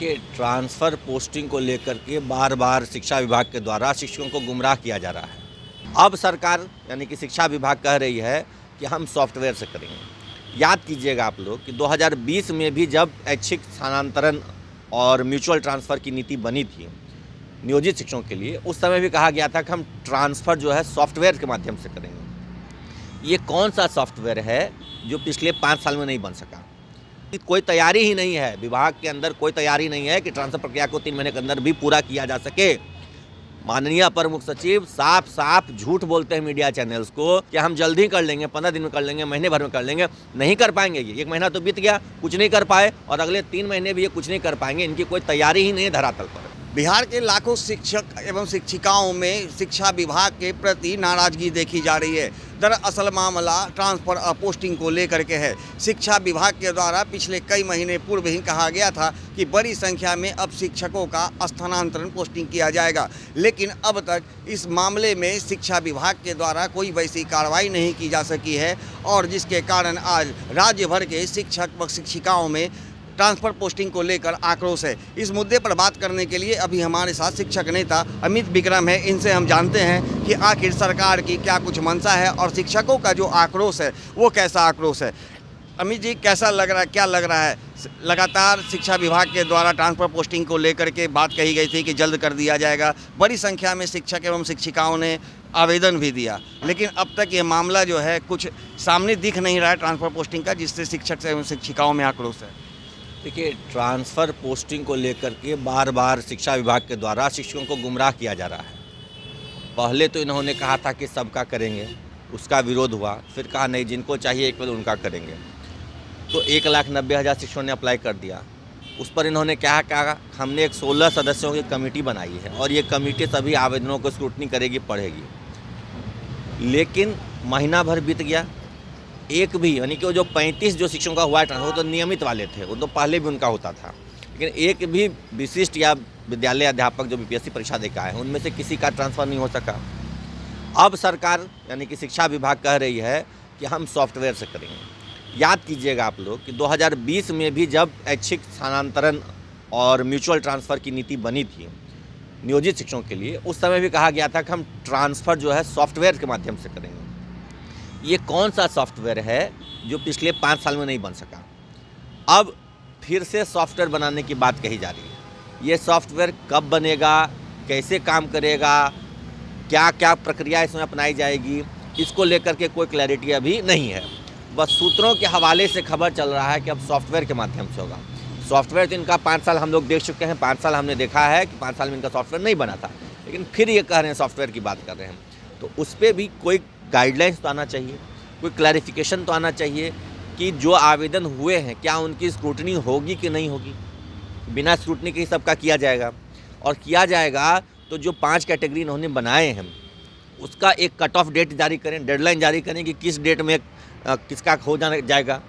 देखिए, transfer posting को लेकर के बार बार शिक्षा विभाग के द्वारा शिक्षकों को गुमराह किया जा रहा है। अब सरकार यानी कि शिक्षा विभाग कह रही है कि हम सॉफ्टवेयर से करेंगे। याद कीजिएगा आप लोग कि 2020 में भी जब ऐच्छिक स्थानांतरण और म्यूचुअल ट्रांसफ़र की नीति बनी थी नियोजित शिक्षकों के लिए, उस समय भी कहा गया था कि हम ट्रांसफ़र जो है सॉफ्टवेयर के माध्यम से करेंगे। ये कौन सा सॉफ्टवेयर है जो पिछले 5 साल में नहीं बन सका? कोई तैयारी ही नहीं है, विभाग के अंदर कोई तैयारी नहीं है कि ट्रांसफ़र प्रक्रिया को 3 महीने के अंदर भी पूरा किया जा सके। माननीय अपर मुख्य सचिव साफ साफ झूठ बोलते हैं मीडिया चैनल्स को कि हम जल्दी कर लेंगे, 15 दिन में कर लेंगे, महीने भर में कर लेंगे। नहीं कर पाएंगे। ये 1 महीना तो बीत गया, कुछ नहीं कर पाए, और अगले 3 महीने भी ये कुछ नहीं कर पाएंगे। इनकी कोई तैयारी ही नहीं है धरातल पर। बिहार के लाखों शिक्षक एवं शिक्षिकाओं में शिक्षा विभाग के प्रति नाराजगी देखी जा रही है। दरअसल मामला ट्रांसफर और पोस्टिंग को लेकर के है। शिक्षा विभाग के द्वारा पिछले कई महीने पूर्व ही कहा गया था कि बड़ी संख्या में अब शिक्षकों का स्थानांतरण पोस्टिंग किया जाएगा, लेकिन अब तक इस मामले में शिक्षा विभाग के द्वारा कोई वैसी कार्रवाई नहीं की जा सकी है, और जिसके कारण आज राज्य भर के शिक्षक व शिक्षिकाओं में ट्रांसफ़र पोस्टिंग को लेकर आक्रोश है। इस मुद्दे पर बात करने के लिए अभी हमारे साथ शिक्षक नेता अमित विक्रम है। इनसे हम जानते हैं कि आखिर सरकार की क्या कुछ मंशा है और शिक्षकों का जो आक्रोश है वो कैसा आक्रोश है। अमित जी, कैसा लग रहा है, क्या लग रहा है? लगातार शिक्षा विभाग के द्वारा ट्रांसफ़र पोस्टिंग को लेकर के बात कही गई थी कि जल्द कर दिया जाएगा। बड़ी संख्या में शिक्षक एवं शिक्षिकाओं ने आवेदन भी दिया, लेकिन अब तक ये मामला जो है कुछ सामने दिख नहीं रहा है ट्रांसफ़र पोस्टिंग का, जिससे शिक्षक एवं शिक्षिकाओं में आक्रोश है। देखिए, ट्रांसफ़र पोस्टिंग को लेकर के बार बार शिक्षा विभाग के द्वारा शिक्षकों को गुमराह किया जा रहा है। पहले तो इन्होंने कहा था कि सबका करेंगे, उसका विरोध हुआ। फिर कहा नहीं, जिनको चाहिए एक पद उनका करेंगे। तो 1,90,000 शिक्षकों ने अप्लाई कर दिया। उस पर इन्होंने क्या कहा, हमने एक 16 सदस्यों की कमेटी बनाई है और ये कमेटी सभी आवेदनों को स्क्रूटनी करेगी, पढ़ेगी। लेकिन महीना भर बीत गया, एक भी यानी कि वो जो 35 जो शिक्षकों का हुआ है वो तो नियमित वाले थे, वो तो पहले भी उनका होता था, लेकिन एक भी विशिष्ट या विद्यालय अध्यापक जो बीपीएससी परीक्षा दे के आए हैं उनमें से किसी का ट्रांसफ़र नहीं हो सका। अब सरकार यानी कि शिक्षा विभाग कह रही है कि हम सॉफ्टवेयर से करेंगे। याद कीजिएगा आप लोग कि 2020 में भी जब ऐच्छिक स्थानांतरण और म्यूचुअल ट्रांसफ़र की नीति बनी थी नियोजित शिक्षकों के लिए, उस समय भी कहा गया था कि हम ट्रांसफ़र जो है सॉफ्टवेयर के माध्यम से करेंगे। ये कौन सा सॉफ्टवेयर है जो पिछले 5 साल में नहीं बन सका? अब फिर से सॉफ्टवेयर बनाने की बात कही जा रही है। ये सॉफ्टवेयर कब बनेगा, कैसे काम करेगा, क्या क्या प्रक्रिया इसमें अपनाई जाएगी, इसको लेकर के कोई क्लैरिटी अभी नहीं है। बस सूत्रों के हवाले से खबर चल रहा है कि अब सॉफ्टवेयर के माध्यम से होगा। सॉफ्टवेयर तो इनका 5 साल हम लोग देख चुके हैं। 5 साल हमने देखा है कि 5 साल में इनका सॉफ्टवेयर नहीं बना था, लेकिन फिर ये कह रहे हैं सॉफ्टवेयर की बात कर रहे हैं। तो उस पर भी कोई गाइडलाइंस तो आना चाहिए, कोई क्लैरिफिकेशन तो आना चाहिए कि जो आवेदन हुए हैं क्या उनकी स्क्रूटनी होगी कि नहीं होगी। बिना स्क्रूटनी के ही सबका किया जाएगा, और किया जाएगा तो जो 5 कैटेगरी इन्होंने बनाए हैं उसका एक कट ऑफ डेट जारी करें, डेडलाइन जारी करें कि किस डेट में किसका हो जाएगा,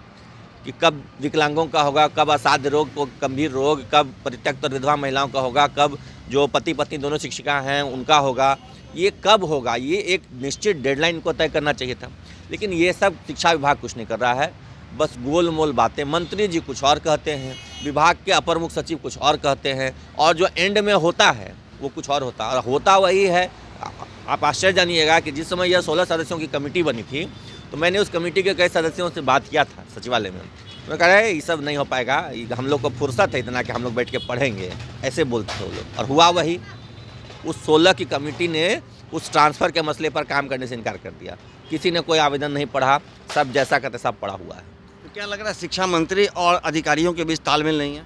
कि कब विकलांगों का होगा, कब असाध्य रोग को गंभीर रोग, कब परित्यक्त और विधवा महिलाओं का होगा, कब जो पति पत्नी दोनों शिक्षिका हैं उनका होगा, ये कब होगा। ये एक निश्चित डेडलाइन को तय करना चाहिए था, लेकिन ये सब शिक्षा विभाग कुछ नहीं कर रहा है। बस गोल मोल बातें, मंत्री जी कुछ और कहते हैं, विभाग के अपर मुख्य सचिव कुछ और कहते हैं, और जो एंड में होता है वो कुछ और होता है, और होता वही है। आप आश्चर्य जानिएगा कि जिस समय यह 16 सदस्यों की कमेटी बनी थी तो मैंने उस कमेटी के कई सदस्यों से बात किया था सचिवालय में। उन्होंने कहा है ये सब नहीं हो पाएगा, हम लोग को फुर्सत है इतना कि हम लोग बैठ के पढ़ेंगे, ऐसे बोलते थे वो लोग। और हुआ वही, उस 16 की कमेटी ने उस ट्रांसफ़र के मसले पर काम करने से इनकार कर दिया। किसी ने कोई आवेदन नहीं पढ़ा, सब जैसा का तैसा पड़ा हुआ है। तो क्या लग रहा है, शिक्षा मंत्री और अधिकारियों के बीच तालमेल नहीं है?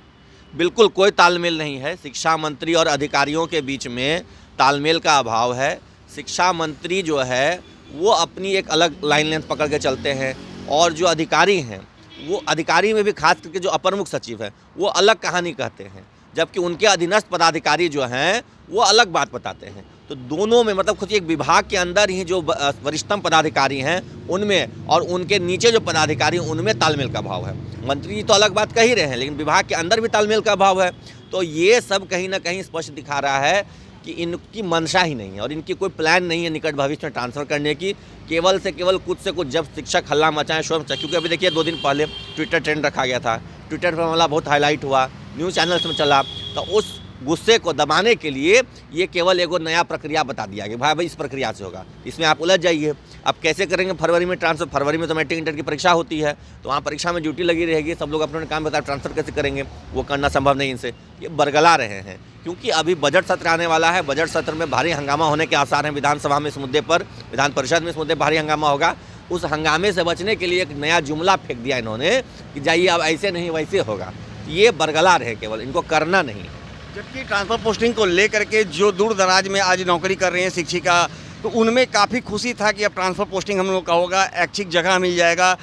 बिल्कुल कोई तालमेल नहीं है। शिक्षा मंत्री और अधिकारियों के बीच में तालमेल का अभाव है। शिक्षा मंत्री जो है वो अपनी एक अलग लाइन लेंथ पकड़ के चलते हैं, और जो अधिकारी हैं वो अधिकारी में भी खास करके जो अपर मुख्य सचिव है वो अलग कहानी कहते हैं, जबकि उनके अधीनस्थ पदाधिकारी जो हैं वो अलग बात बताते हैं। तो दोनों में मतलब खुद एक विभाग के अंदर ही जो वरिष्ठतम पदाधिकारी हैं उनमें और उनके नीचे जो पदाधिकारी उनमें तालमेल का अभाव है। मंत्री जी तो अलग बात कह ही रहे हैं, लेकिन विभाग के अंदर भी तालमेल का अभाव है। तो ये सब कहीं ना कहीं स्पष्ट दिखा रहा है कि इनकी मंशा ही नहीं है और इनकी कोई प्लान नहीं है निकट भविष्य में ट्रांसफ़र करने की। केवल से केवल कुछ से कुछ जब शिक्षक हल्ला मचाएं, शोर मचाएं, क्योंकि अभी देखिए 2 दिन पहले ट्विटर ट्रेंड रखा गया था, ट्विटर पर मामला बहुत हाईलाइट हुआ, न्यूज़ चैनल्स में चला, तो उस गुस्से को दबाने के लिए ये केवल एगो नया प्रक्रिया बता दिया कि भाई इस प्रक्रिया से होगा, इसमें आप उलझ जाइए। अब कैसे करेंगे? फरवरी में ट्रांसफर, फरवरी में तो मैट्रिक इंटर की परीक्षा होती है, तो वहाँ परीक्षा में ड्यूटी लगी रहेगी, सब लोग अपने काम बता, ट्रांसफर कैसे करेंगे? वो करना संभव नहीं इनसे। ये बरगला रहे हैं क्योंकि अभी बजट सत्र आने वाला है। बजट सत्र में भारी हंगामा होने के आसार हैं। विधानसभा में इस मुद्दे पर, विधान परिषद में इस मुद्दे पर भारी हंगामा होगा। उस हंगामे से बचने के लिए एक नया जुमला फेंक दिया इन्होंने कि जाइए अब ऐसे नहीं वैसे होगा। ये बरगला रहे, केवल इनको करना नहीं है। जबकि ट्रांसफर पोस्टिंग को लेकर के जो दूर दराज में आज नौकरी कर रही हैं शिक्षिका, तो उनमें काफ़ी खुशी था कि अब ट्रांसफर पोस्टिंग हम लोग का होगा, ऐच्छिक जगह मिल जाएगा,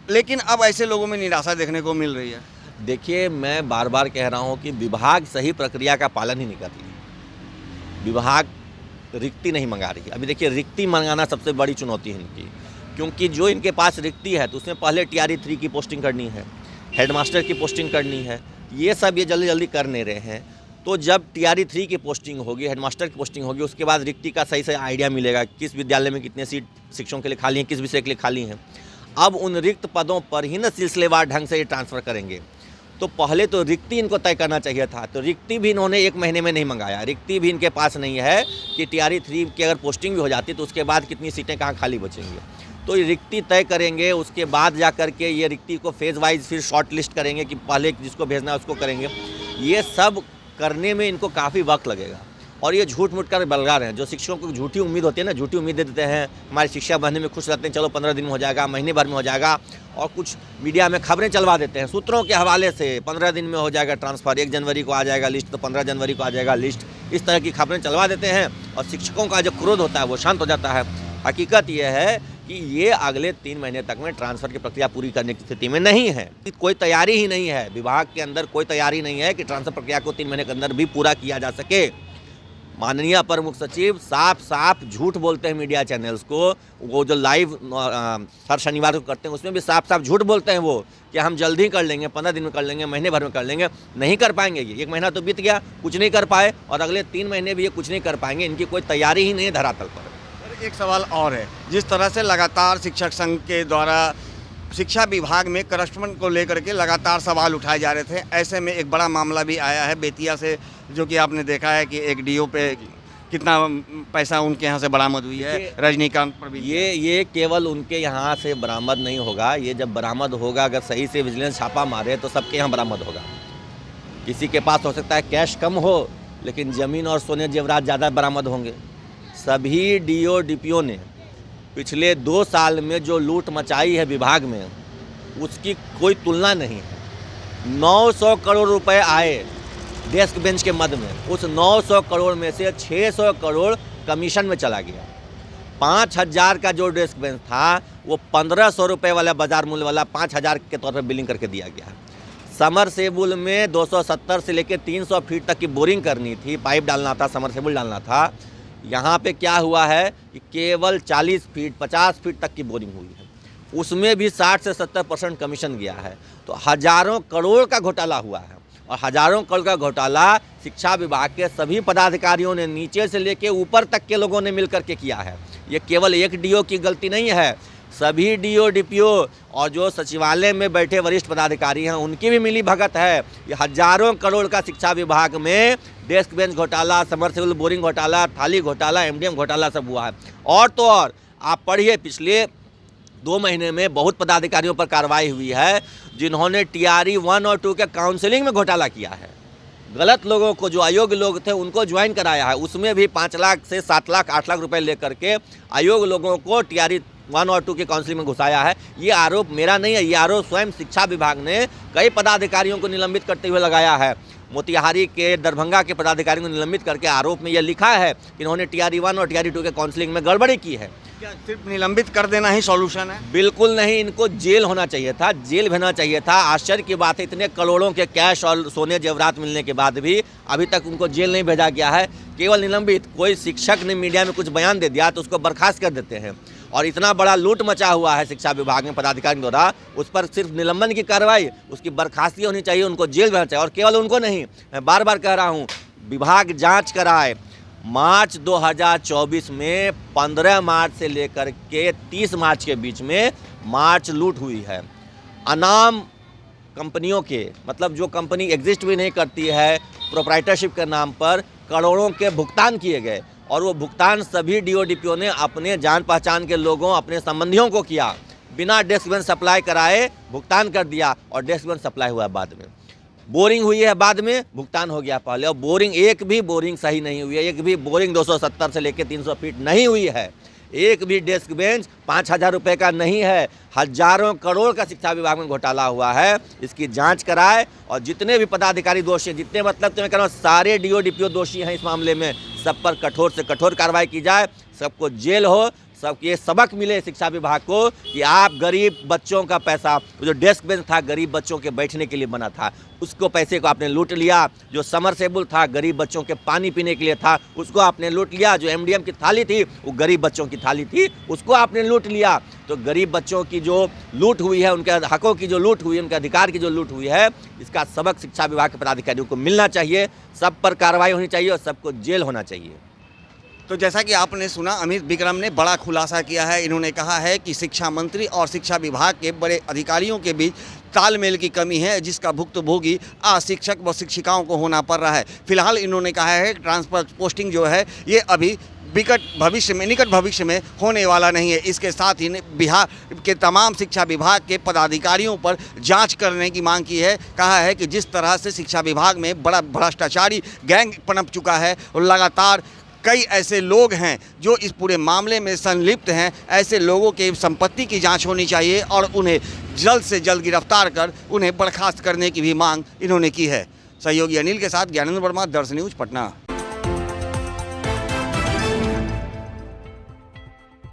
लेकिन अब ऐसे लोगों में निराशा देखने को मिल रही है। देखिए, मैं बार बार कह रहा हूँ कि विभाग सही प्रक्रिया का पालन ही नहीं कर रही। विभाग रिक्ति नहीं मंगा रही। अभी देखिए, रिक्ति मंगाना सबसे बड़ी चुनौती है इनकी, क्योंकि जो इनके पास रिक्ति है तो उसमें पहले TRE 3 की पोस्टिंग करनी है, हेडमास्टर की पोस्टिंग करनी है, ये सब ये जल्दी जल्दी कर नहीं रहे हैं। तो जब TRE 3 की पोस्टिंग होगी, हेडमास्टर की पोस्टिंग होगी, उसके बाद रिक्ति का सही से आइडिया मिलेगा, किस विद्यालय में कितने सीट शिक्षकों के लिए खाली हैं, किस विषय के लिए खाली हैं। अब उन रिक्त पदों पर ही न सिलसिलेवार ढंग से ये ट्रांसफ़र करेंगे। तो पहले तो रिक्ति इनको तय करना चाहिए था, तो रिक्ति भी इन्होंने 1 महीने में नहीं मंगाया। रिक्ति भी इनके पास नहीं है कि TRE 3 की अगर पोस्टिंग भी हो जाती तो उसके बाद कितनी सीटें कहाँ खाली बचेंगी। तो ये रिक्ति तय करेंगे, उसके बाद जा कर के ये रिक्ति को फेज़ वाइज फिर शॉर्ट लिस्ट करेंगे कि पहले जिसको भेजना है उसको करेंगे। ये सब करने में इनको काफ़ी वक्त लगेगा और ये झूठ मूठ कर बलगा रहे हैं। जो शिक्षकों को झूठी उम्मीद होती है ना, झूठी उम्मीद दे देते हैं, हमारी शिक्षा बढ़ने में खुश रहते हैं, चलो 15 दिन में हो जाएगा, महीने भर में हो जाएगा, और कुछ मीडिया में खबरें चलवा देते हैं सूत्रों के हवाले से, 15 दिन में हो जाएगा ट्रांसफ़र, 1 जनवरी को आ जाएगा लिस्ट, तो 15 जनवरी को आ जाएगा लिस्ट। इस तरह की खबरें चलवा देते हैं और शिक्षकों का जो क्रोध होता है वो शांत हो जाता है। हकीकत यह है कि ये अगले 3 महीने तक में ट्रांसफ़र की प्रक्रिया पूरी करने की स्थिति में नहीं है। कोई तैयारी ही नहीं है, विभाग के अंदर कोई तैयारी नहीं है कि ट्रांसफ़र प्रक्रिया को 3 महीने के अंदर भी पूरा किया जा सके। माननीय अपर मुख्य सचिव साफ साफ झूठ बोलते हैं मीडिया चैनल्स को। वो जो लाइव हर शनिवार को करते हैं उसमें भी साफ साफ झूठ बोलते हैं वो कि हम जल्दी ही कर लेंगे, 15 दिन में कर लेंगे, महीने भर में कर लेंगे। नहीं कर पाएंगे। ये 1 महीना तो बीत गया, कुछ नहीं कर पाए, और अगले 3 महीने भी ये कुछ नहीं कर पाएंगे। इनकी कोई तैयारी ही नहीं है धरातल पर। एक सवाल और है, जिस तरह से लगातार शिक्षक संघ के द्वारा शिक्षा विभाग में करस्पॉन्डेंट को लेकर के लगातार सवाल उठाए जा रहे थे, ऐसे में एक बड़ा मामला भी आया है बेतिया से, जो कि आपने देखा है कि एक DO पे कितना पैसा उनके यहाँ से बरामद हुई है, रजनीकांत पर भी। ये केवल उनके यहाँ से बरामद नहीं होगा, ये जब बरामद होगा, अगर सही से विजिलेंस छापा मारे तो सबके यहाँ बरामद होगा। किसी के पास हो सकता है कैश कम हो, लेकिन ज़मीन और सोने जेवरात ज़्यादा बरामद होंगे। सभी DO DPO ने पिछले 2 साल में जो लूट मचाई है विभाग में, उसकी कोई तुलना नहीं है। 900 करोड़ रुपए आए डेस्क बेंच के मद में, उस 900 करोड़ में से 600 करोड़ कमीशन में चला गया। 5000 का जो डेस्क बेंच था वो 1500 रुपये वाला बाजार मूल्य वाला 5000 के तौर पर बिलिंग करके दिया गया। समरसेबुल में 270 से लेकर 300 फीट तक की बोरिंग करनी थी, पाइप डालना था, समरसेबुल डालना था। यहाँ पे क्या हुआ है कि केवल 40 फीट 50 फीट तक की बोरिंग हुई है, उसमें भी 60 से 70% कमीशन गया है। तो हजारों करोड़ का घोटाला हुआ है, और हजारों करोड़ का घोटाला शिक्षा विभाग के सभी पदाधिकारियों ने, नीचे से लेके ऊपर तक के लोगों ने मिलकर के किया है। ये केवल एक DO की गलती नहीं है, सभी DO DPO और जो सचिवालय में बैठे वरिष्ठ पदाधिकारी हैं उनकी भी मिली भगत है। ये हजारों करोड़ का शिक्षा विभाग में डेस्क बेंच घोटाला, समरसेबुल बोरिंग घोटाला, थाली घोटाला, MDM घोटाला सब हुआ है। और तो और आप पढ़िए, पिछले 2 महीने में बहुत पदाधिकारियों पर कार्रवाई हुई है जिन्होंने TRE 1 और 2 के काउंसलिंग में घोटाला किया है। गलत लोगों को, जो अयोग्य लोग थे उनको ज्वाइन कराया है, उसमें भी 5 लाख से 7 लाख 8 लाख रुपए लेकर के अयोग्य लोगों को TRE 1 और 2 के काउंसलिंग में घुसाया है। ये आरोप मेरा नहीं है, ये आरोप स्वयं शिक्षा विभाग ने कई पदाधिकारियों को निलंबित करते हुए लगाया है। मोतिहारी के, दरभंगा के पदाधिकारियों को निलंबित करके आरोप में यह लिखा है कि इन्होंने TRE 1 और TRE 2 के काउंसलिंग में गड़बड़ी की है। क्या सिर्फ निलंबित कर देना ही सॉल्यूशन है? बिल्कुल नहीं, इनको जेल होना चाहिए था, जेल भेजना चाहिए था। आश्चर्य की बात है, इतने करोड़ों के कैश और सोने जेवरात मिलने के बाद भी अभी तक उनको जेल नहीं भेजा गया है, केवल निलंबित। कोई शिक्षक ने मीडिया में कुछ बयान दे दिया तो उसको बर्खास्त कर देते हैं, और इतना बड़ा लूट मचा हुआ है शिक्षा विभाग में पदाधिकारियों द्वारा, उस पर सिर्फ निलंबन की कार्रवाई, उसकी बर्खास्ती होनी चाहिए, उनको जेल भेजना चाहिए। और केवल उनको नहीं, मैं बार बार कह रहा हूँ, विभाग जांच कराए। मार्च 2024 में 15 मार्च से लेकर के 30 मार्च के बीच में मार्च लूट हुई है। अनाम कंपनियों के, मतलब जो कंपनी एग्जिस्ट भी नहीं करती है, प्रोप्राइटरशिप के नाम पर करोड़ों के भुगतान किए गए और वो भुगतान सभी DO-DPO ने अपने जान पहचान के लोगों, अपने संबंधियों को किया। बिना डेस्क बेंच सप्लाई कराए भुगतान कर दिया और डेस्क बेंच सप्लाई हुआ बाद में। बोरिंग हुई है बाद में, भुगतान हो गया पहले। और बोरिंग, एक भी बोरिंग सही नहीं हुई है, एक भी बोरिंग 270 से लेकर 300 फीट नहीं हुई है। एक भी डेस्क बेंच 5,000 रुपये का नहीं है। हजारों करोड़ का शिक्षा विभाग में घोटाला हुआ है। इसकी जांच कराए और जितने भी पदाधिकारी दोषी हैं, जितने, मतलब तो मैं कह रहा हूँ सारे DO-DPO दोषी हैं इस मामले में, सब पर कठोर से कठोर कार्रवाई की जाए, सबको जेल हो, सबको ये सबक मिले शिक्षा विभाग को कि आप गरीब बच्चों का पैसा, जो डेस्क बेंच था गरीब बच्चों के बैठने के लिए बना था, उसको पैसे को आपने लूट लिया। जो समरसेबल था गरीब बच्चों के पानी पीने के लिए था, उसको आपने लूट लिया। जो MDM की थाली थी वो गरीब बच्चों की थाली थी, उसको आपने लूट लिया। तो गरीब बच्चों की जो लूट हुई है, उनके हकों की जो लूट हुई है, उनके अधिकार की जो लूट हुई है, इसका सबक शिक्षा विभाग के पदाधिकारियों को मिलना चाहिए। सब पर कार्रवाई होनी चाहिए और सबको जेल होना चाहिए। तो जैसा कि आपने सुना, अमित विक्रम ने बड़ा खुलासा किया है। इन्होंने कहा है कि शिक्षा मंत्री और शिक्षा विभाग के बड़े अधिकारियों के बीच तालमेल की कमी है, जिसका भुक्तभोगी आज शिक्षक व शिक्षिकाओं को होना पड़ रहा है। फिलहाल इन्होंने कहा है ट्रांसफर पोस्टिंग जो है ये अभी निकट भविष्य में होने वाला नहीं है। इसके साथ ही बिहार के तमाम शिक्षा विभाग के पदाधिकारियों पर जांच करने की मांग की है। कहा है कि जिस तरह से शिक्षा विभाग में बड़ा भ्रष्टाचारी गैंग पनप चुका है और लगातार कई ऐसे लोग हैं जो इस पूरे मामले में संलिप्त हैं, ऐसे लोगों के संपत्ति की जांच होनी चाहिए और उन्हें जल्द से जल्द गिरफ्तार कर उन्हें बर्खास्त करने की भी मांग इन्होंने की है। सहयोगी अनिल के साथ ज्ञानेंद्र वर्मा, दर्श न्यूज, पटना।